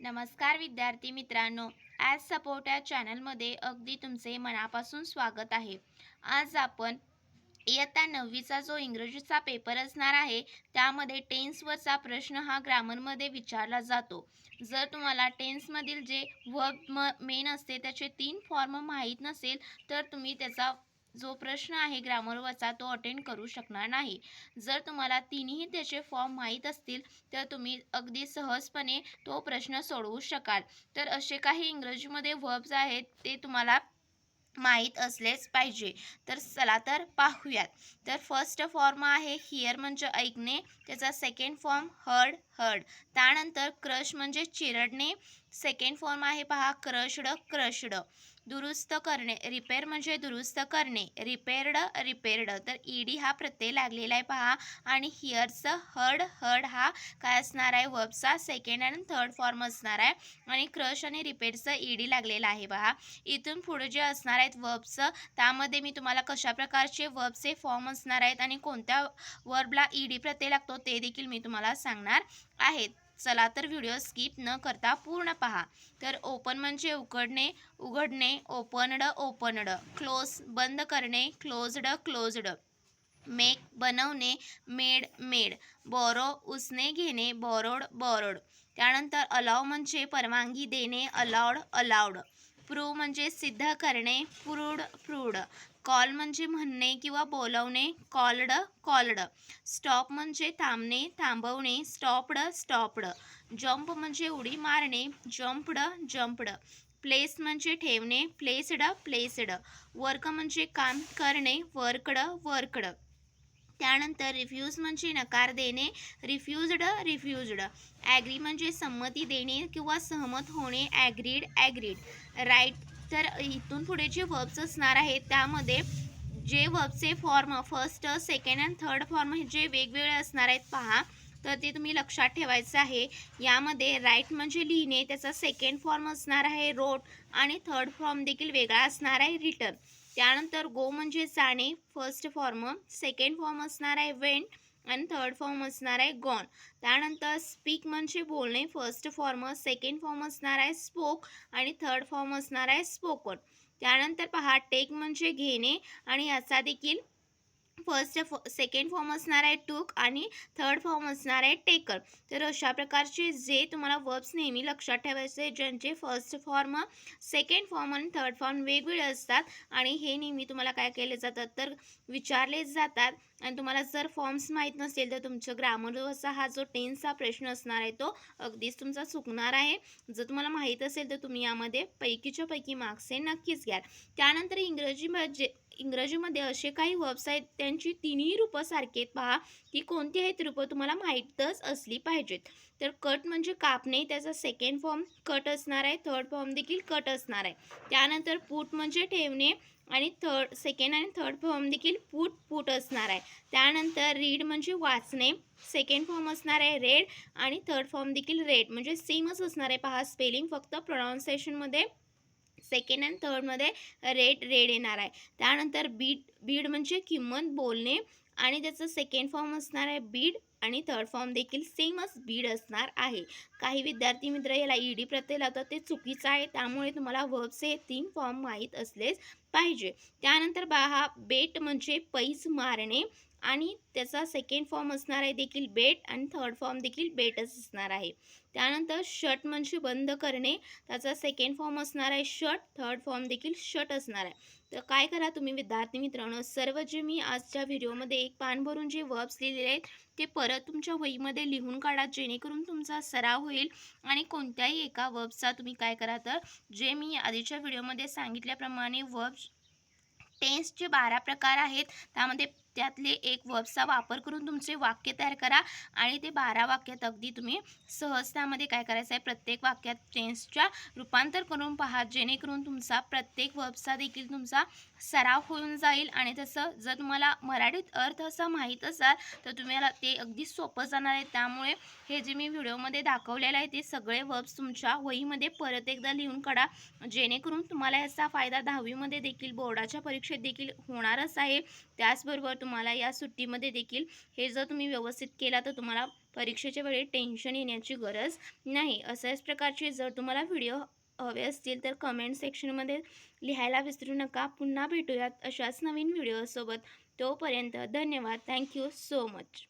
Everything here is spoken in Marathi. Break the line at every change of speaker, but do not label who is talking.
नमस्कार विद्यार्थी मित्रांनो, ॲज सपोर्ट या चॅनलमध्ये अगदी तुमचे मनापासून स्वागत आहे. आज आपण इयत्ता 9वीचा जो इंग्रजीचा पेपर असणार आहे त्यामध्ये टेन्सवरचा प्रश्न हा ग्रामरमध्ये विचारला जातो. जर तुम्हाला टेन्समधील जे वर्ब मेन असते त्याचे 3 फॉर्म माहीत नसेल तर तुम्ही त्याचा जो प्रश्न आहे ग्रामरवरचा तो अटेंड करू शकणार नाही. जर तुम्हाला तिन्ही त्याचे फॉर्म माहीत असतील तर तुम्ही अगदी सहजपणे तो प्रश्न सोडवू शकाल. तर असे काही इंग्रजीमध्ये वर्ब्स आहेत ते तुम्हाला माहीत असलेच पाहिजे. तर चला तर पाहूयात. तर फर्स्ट फॉर्म आहे हिअर म्हणजे ऐकणे, त्याचा सेकंड फॉर्म हर्ड हर्ड. त्यानंतर क्रश म्हणजे चिरडणे, सेकंड फॉर्म आहे पहा क्रशड क्रशड. दुरुस्त करणे, रिपेअर म्हणजे दुरुस्त करणे, रिपेअर्ड रिपेअर्ड. तर ईडी हा प्रत्यय लागलेला आहे पहा. आणि हिअरचं हर्ड हर्ड हा काय असणार आहे वर्बचा सेकंड आणि थर्ड फॉर्म असणार आहे. आणि क्रश आणि रिपेअरचं ईडी लागलेला आहे पहा. इथून पुढे जे असणार आहेत वर्ब्सचं त्यामध्ये मी तुम्हाला कशा प्रकारचे वर्बचे फॉर्म असणार आहेत आणि कोणत्या वर्बला ईडी प्रत्यय लागतो ते देखील मी तुम्हाला सांगणार आहे. चला तर व्हिडिओ स्किप न करता पूर्ण पहा. तर ओपन म्हणजे उघडणे उघडणे, ओपनड ओपनड. क्लोज बंद करणे, क्लोज्ड क्लोज्ड. मेक बनवणे, मेड मेड. बोरो उसने घेणे, बोरोड बोरोड. त्यानंतर अलाव म्हणजे परवानगी देणे, अलाउड अलाउड. प्रूव्ह म्हणजे सिद्ध करणे, प्रूव्ड प्रूव्ड. कॉल म्हणजे म्हणणे किंवा बोलवणे, कॉल्ड कॉल्ड. स्टॉप म्हणजे थांबणे थांबवणे, स्टॉप्ड स्टॉप्ड. जंप म्हणजे उडी मारणे, जंप्ड जंप्ड. प्लेस म्हणजे ठेवणे, प्लेस्ड प्लेस्ड. वर्क म्हणजे काम करणे, वर्कड वर्कड. त्यानंतर रिफ्यूज म्हणजे नकार देणे, रिफ्युज्ड रिफ्युज्ड. ॲग्री म्हणजे संमती देणे किंवा सहमत होणे, ॲग्रीड ॲग्रीड. राईट. तर इथून पुढे जे वर्ब्स असणार आहेत त्यामध्ये जे वर्बचे फॉर्म फर्स्ट सेकंड आणि थर्ड फॉर्म जे वेगवेगळे असणार आहेत पहा. तर ते तुम्ही लक्षात ठेवायचं आहे. यामध्ये राईट म्हणजे लिहिणे, त्याचा सेकंड फॉर्म असणार आहे रोट आणि थर्ड फॉर्म देखील वेगळा असणार आहे रिटर्न. त्यानंतर गो म्हणजे जाणे, फर्स्ट फॉर्म, सेकंड फॉर्म असणार आहे वेंट आणि थर्ड फॉर्म असणार आहे गॉन. त्यानंतर स्पीक म्हणजे बोलणे, फर्स्ट फॉर्म, सेकंड फॉर्म असणार आहे स्पोक आणि थर्ड फॉर्म असणार आहे स्पोकन. त्यानंतर पहा टेक म्हणजे घेणे आणि याचा देखील सेकंड फॉर्म असणार आहे टूक आणि थर्ड फॉर्म असणार आहे टेकर. तर अशा प्रकारचे जे तुम्हाला वर्ब्स नेहमी लक्षात ठेवायचे ज्यांचे फर्स्ट फॉर्म, सेकंड फॉर्म आणि थर्ड फॉर्म वेगवेगळे असतात आणि हे नेहमी तुम्हाला काय केले जातात तर विचारले जातात. आणि तुम्हाला जर फॉर्म्स माहीत नसेल तर तुमचं ग्रामरवरचा हा जो टेन्सचा प्रश्न असणार आहे तो अगदीच तुमचा चुकणार आहे. जर तुम्हाला माहीत असेल तर तुम्ही यामध्ये पैकीच्या पैकी मार्क्स हे नक्कीच घ्याल. त्यानंतर इंग्रजीमध्ये असे काही वर्ब्स आहेत त्यांची तिन्ही रूपं सारखी आहेत पहा. की कोणती आहेत रूपं तुम्हाला माहीतच असली पाहिजेत. तर कट म्हणजे कापणे, त्याचा सेकंड फॉर्म कट असणार आहे, थर्ड फॉर्म देखील कट असणार आहे. त्यानंतर पुट म्हणजे ठेवणे आणि सेकंड आणि थर्ड फॉर्म देखील पुट पुट असणार आहे. त्यानंतर रीड म्हणजे वाचणे, सेकंड फॉर्म असणार आहे रेड आणि थर्ड फॉर्म देखील रेड म्हणजे सेमच असणार आहे पहा. स्पेलिंग फक्त प्रोनाऊन्सिएशनमध्ये सेकंड आणि थर्डमध्ये रेड रेड येणार आहे. त्यानंतर बीड बीड म्हणजे किंमत बोलणे आणि त्याचं सेकंड फॉर्म असणार आहे बीड आणि थर्ड फॉर्म देखील सेमच बीड असणार आहे. काही विद्यार्थी मित्र याला ईडी प्रत्यय लावतात ते चुकीचं आहे. त्यामुळे तुम्हाला वर्ब्सचे 3 फॉर्म माहीत असलेच पाहिजे. त्यानंतर पहा बेट म्हणजे पैस मारणे आणि त्याचा सेकंड फॉर्म असणार आहे देखील बेट आणि थर्ड फॉर्म देखील बेटच असणार आहे. त्यानंतर शट म्हणजे बंद करणे, त्याचा सेकंड फॉर्म असणार आहे शट, थर्ड फॉर्म देखील शट असणार आहे. तर काय करा तुम्ही विद्यार्थी मित्रांनो, सर्व जे मी आजच्या व्हिडिओमध्ये एक पान भरून जे वर्ब्स लिहिलेले आहेत ते परत तुमच्या वहीमध्ये लिहून काढा जेणेकरून तुमचा सराव होईल. आणि कोणत्याही एका वर्ब्सचा तुम्ही काय करा तर जे मी आधीच्या व्हिडिओमध्ये सांगितल्याप्रमाणे वर्ब्स टेन्सचे 12 प्रकार आहेत त्यामध्ये त्यातले एक वर्ब्सचा वापर करून तुमचे वाक्य तयार करा आणि ते 12 वाक्यात अगदी तुम्ही सहज त्यामध्ये काय करायचं आहे प्रत्येक वाक्यात टेन्सच्या रूपांतर करून पहा जेणेकरून तुमचा प्रत्येक वर्ब्सचा देखील तुमचा सराव होऊन जाईल. आणि तसं जर तुम्हाला मराठीत अर्थ असा माहीत असाल तर तुम्हाला ते अगदी सोपं जाणार आहे. त्यामुळे हे जे मी व्हिडिओमध्ये दाखवलेलं आहे ते सगळे वर्ब्स तुमच्या वहीमध्ये परत एकदा लिहून काढा जेणेकरून तुम्हाला याचा फायदा 10वीमध्ये देखील बोर्डाच्या परीक्षेत देखील होणारच आहे. त्याचबरोबर तुम्हाला या सुट्टीमध्ये देखील हे जर तुम्ही व्यवस्थित केला तर तुम्हाला परीक्षेच्या वेळी टेन्शन येण्याची गरज नाही. अशाच प्रकारचे जर तुम्हाला व्हिडिओ हवे असतील तर कमेंट सेक्शनमध्ये लिहायला विसरू नका. पुन्हा भेटूयात अशाच नवीन व्हिडिओसोबत. तोपर्यंत धन्यवाद. Thank you so much.